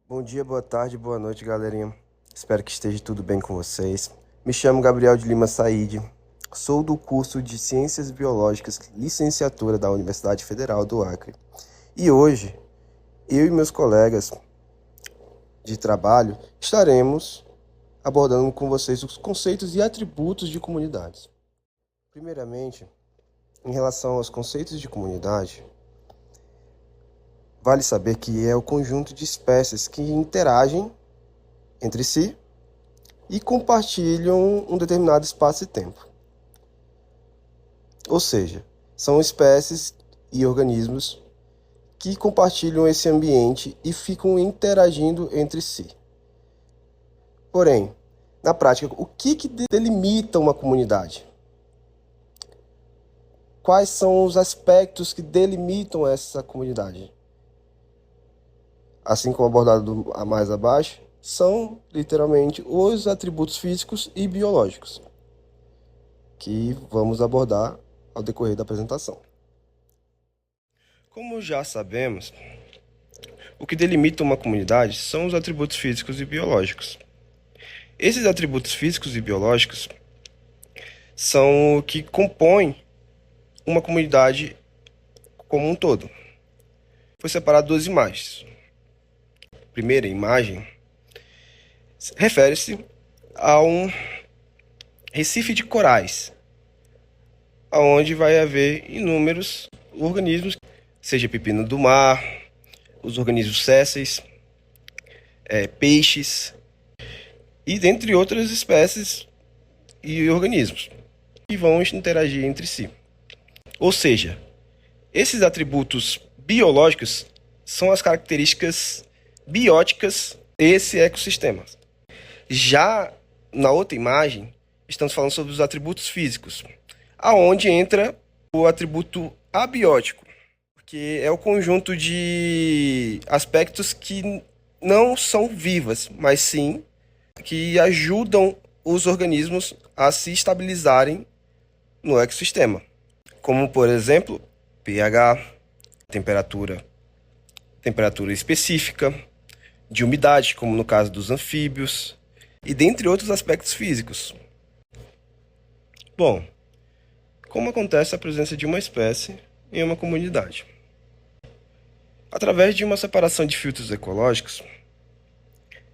Bom dia, boa tarde, boa noite, galerinha. Espero que esteja tudo bem com vocês. Me chamo Gabriel de Lima Said, sou do curso de Ciências Biológicas, licenciatura da Universidade Federal do Acre. E hoje, eu e meus colegas de trabalho estaremos abordando com vocês os conceitos e atributos de comunidades. Primeiramente, em relação aos conceitos de comunidade, vale saber que é o conjunto de espécies que interagem entre si e compartilham um determinado espaço e tempo. Ou seja, são espécies e organismos que compartilham esse ambiente e ficam interagindo entre si. Porém, na prática, o que delimita uma comunidade? Quais são os aspectos que delimitam essa comunidade? Assim como abordado mais abaixo, são literalmente os atributos físicos e biológicos que vamos abordar ao decorrer da apresentação. Como já sabemos, o que delimita uma comunidade são os atributos físicos e biológicos. Esses atributos físicos e biológicos são o que compõem uma comunidade como um todo. Foi separado duas imagens. A primeira imagem refere-se a um recife de corais, onde vai haver inúmeros organismos, seja pepino do mar, os organismos sésseis, peixes, e dentre outras espécies e organismos que vão interagir entre si. Ou seja, esses atributos biológicos são as características bióticas desse ecossistema. Já na outra imagem, estamos falando sobre os atributos físicos, aonde entra o atributo abiótico, que é o conjunto de aspectos que não são vivas, mas sim que ajudam os organismos a se estabilizarem no ecossistema, como por exemplo, pH, temperatura específica, de umidade, como no caso dos anfíbios, e dentre outros aspectos físicos. Bom, como acontece a presença de uma espécie em uma comunidade? Através de uma separação de filtros ecológicos,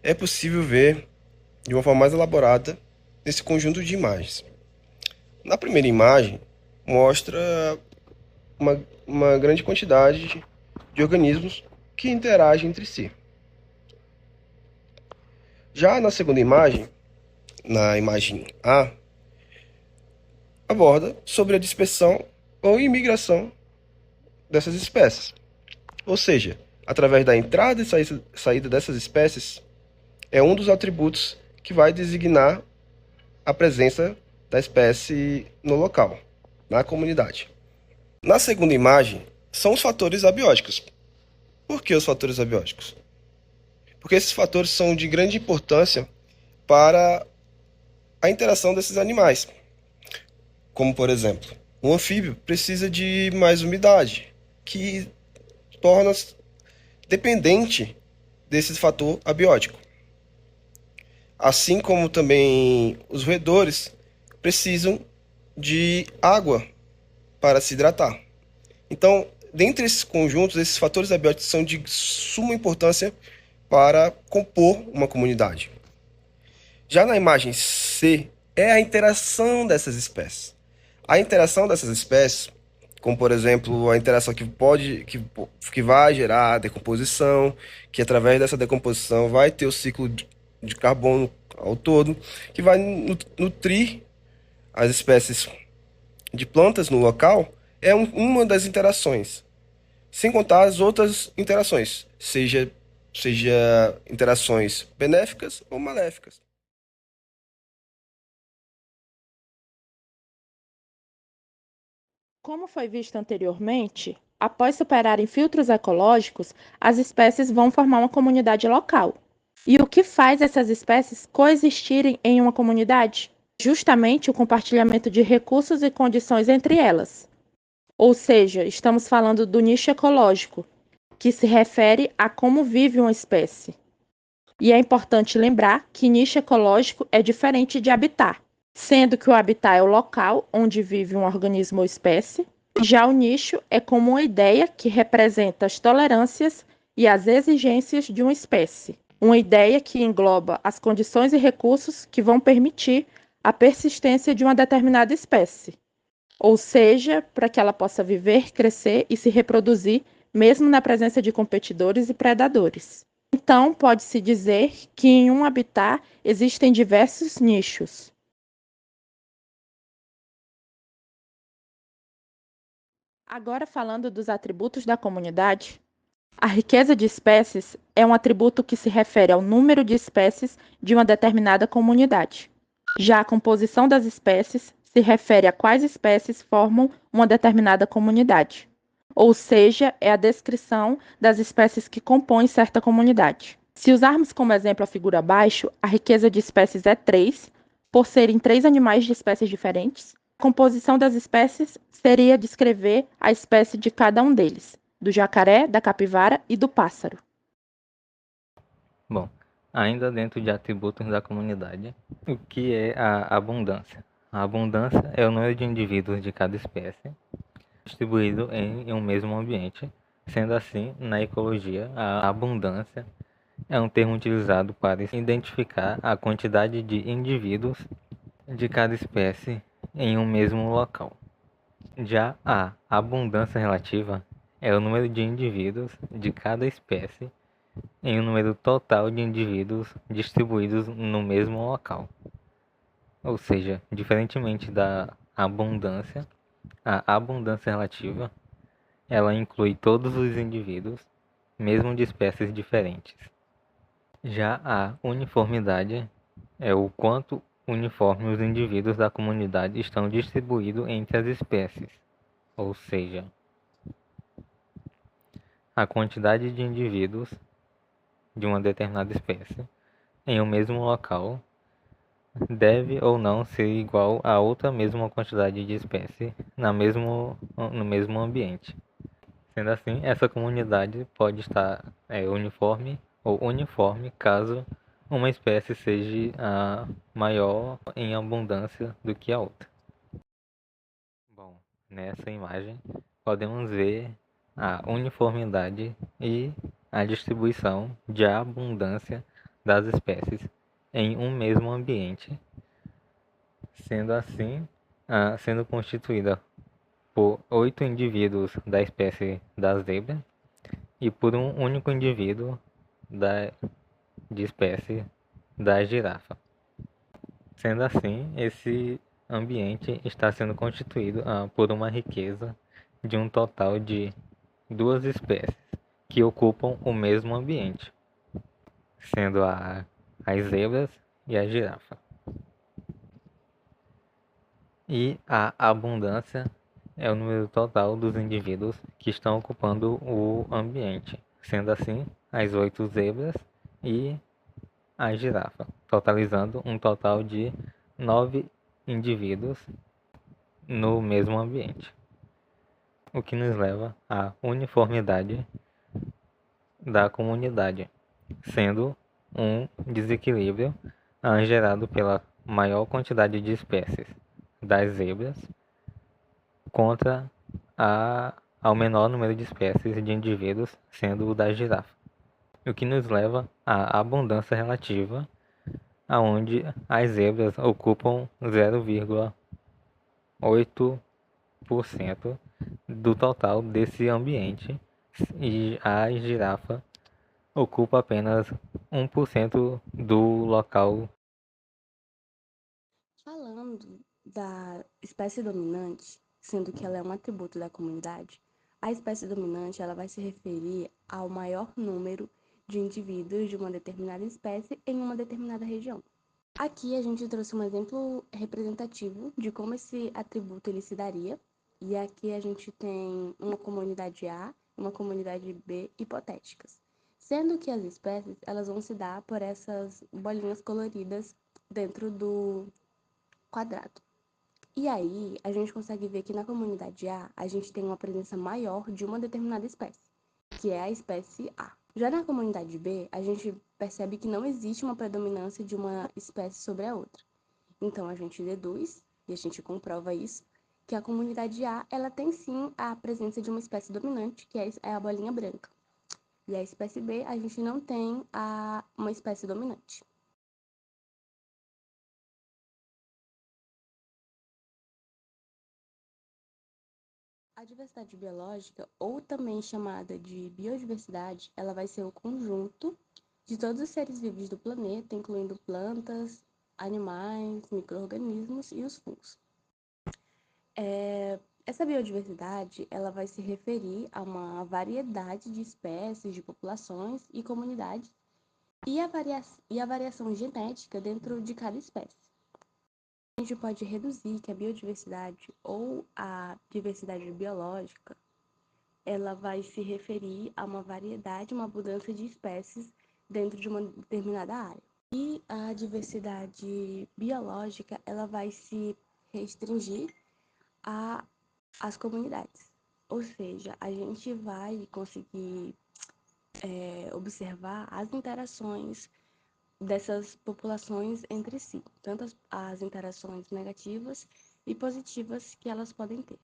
é possível ver de uma forma mais elaborada esse conjunto de imagens. Na primeira imagem, mostra uma grande quantidade de organismos que interagem entre si. Já na segunda imagem, na imagem A, aborda sobre a dispersão ou imigração dessas espécies. Ou seja, através da entrada e saída dessas espécies, é um dos atributos que vai designar a presença da espécie no local, na comunidade. Na segunda imagem, são os fatores abióticos. Por que os fatores abióticos? Porque esses fatores são de grande importância para a interação desses animais. Como, por exemplo, um anfíbio precisa de mais umidade, que torna-se dependente desse fator abiótico. Assim como também os roedores precisam de água para se hidratar. Então, dentre esses conjuntos, esses fatores abióticos são de suma importância para compor uma comunidade. Já na imagem C, é a interação dessas espécies. A interação dessas espécies, como por exemplo a interação que vai gerar a decomposição, que através dessa decomposição vai ter o ciclo de carbono ao todo, que vai nutrir as espécies de plantas no local, é uma das interações. Sem contar as outras interações, seja interações benéficas ou maléficas. Como foi visto anteriormente, após superarem filtros ecológicos, as espécies vão formar uma comunidade local. E o que faz essas espécies coexistirem em uma comunidade? Justamente o compartilhamento de recursos e condições entre elas. Ou seja, estamos falando do nicho ecológico, que se refere a como vive uma espécie. E é importante lembrar que nicho ecológico é diferente de habitat, sendo que o habitat é o local onde vive um organismo ou espécie, já o nicho é como uma ideia que representa as tolerâncias e as exigências de uma espécie. Uma ideia que engloba as condições e recursos que vão permitir a persistência de uma determinada espécie, ou seja, para que ela possa viver, crescer e se reproduzir, mesmo na presença de competidores e predadores. Então, pode-se dizer que em um habitat existem diversos nichos. Agora, falando dos atributos da comunidade, a riqueza de espécies é um atributo que se refere ao número de espécies de uma determinada comunidade. Já a composição das espécies se refere a quais espécies formam uma determinada comunidade, ou seja, é a descrição das espécies que compõem certa comunidade. Se usarmos como exemplo a figura abaixo, a riqueza de espécies é 3, por serem 3 animais de espécies diferentes. A composição das espécies seria descrever a espécie de cada um deles, do jacaré, da capivara e do pássaro. Bom, ainda dentro de atributos da comunidade, o que é a abundância? A abundância é o número de indivíduos de cada espécie distribuído em um mesmo ambiente. Sendo assim, na ecologia, a abundância é um termo utilizado para identificar a quantidade de indivíduos de cada espécie em um mesmo local. Já a abundância relativa é o número de indivíduos de cada espécie em um número total de indivíduos distribuídos no mesmo local. Ou seja, diferentemente da abundância, a abundância relativa, ela inclui todos os indivíduos, mesmo de espécies diferentes. Já a uniformidade é o quanto uniforme os indivíduos da comunidade estão distribuídos entre as espécies, ou seja, a quantidade de indivíduos de uma determinada espécie em um mesmo local deve ou não ser igual a outra mesma quantidade de espécie no mesmo ambiente. Sendo assim, essa comunidade pode estar uniforme ou uniforme caso uma espécie seja maior em abundância do que a outra. Bom, nessa imagem podemos ver a uniformidade e a distribuição de abundância das espécies em um mesmo ambiente, sendo assim, sendo constituída por 8 indivíduos da espécie da zebra e por um único indivíduo de espécie da girafa. Sendo assim, esse ambiente está sendo constituído por uma riqueza de um total de 2 espécies que ocupam o mesmo ambiente, sendo as zebras e a girafa. E a abundância é o número total dos indivíduos que estão ocupando o ambiente, sendo assim as 8 zebras e a girafa, totalizando um total de 9 indivíduos no mesmo ambiente, o que nos leva à uniformidade da comunidade, sendo um desequilíbrio gerado pela maior quantidade de espécies das zebras contra ao menor número de espécies de indivíduos, sendo o da girafa, o que nos leva à abundância relativa, aonde as zebras ocupam 0,8% do total desse ambiente e a girafa ocupa apenas 1% do local. Falando da espécie dominante, sendo que ela é um atributo da comunidade, a espécie dominante ela vai se referir ao maior número de indivíduos de uma determinada espécie em uma determinada região. Aqui a gente trouxe um exemplo representativo de como esse atributo ele se daria, e aqui a gente tem uma comunidade A e uma comunidade B hipotéticas, sendo que as espécies elas vão se dar por essas bolinhas coloridas dentro do quadrado. E aí, a gente consegue ver que na comunidade A, a gente tem uma presença maior de uma determinada espécie, que é a espécie A. Já na comunidade B, a gente percebe que não existe uma predominância de uma espécie sobre a outra. Então, a gente deduz, e a gente comprova isso, que a comunidade A, ela tem sim a presença de uma espécie dominante, que é a bolinha branca. E a espécie B, a gente não tem uma espécie dominante. A diversidade biológica, ou também chamada de biodiversidade, ela vai ser o conjunto de todos os seres vivos do planeta, incluindo plantas, animais, micro-organismos e os fungos. Essa biodiversidade, ela vai se referir a uma variedade de espécies, de populações e comunidades e a variação genética dentro de cada espécie. A gente pode reduzir que a biodiversidade ou a diversidade biológica, ela vai se referir a uma variedade, uma abundância de espécies dentro de uma determinada área. E a diversidade biológica, ela vai se restringir às comunidades. Ou seja, a gente vai conseguir observar as interações dessas populações entre si, tanto as interações negativas e positivas que elas podem ter.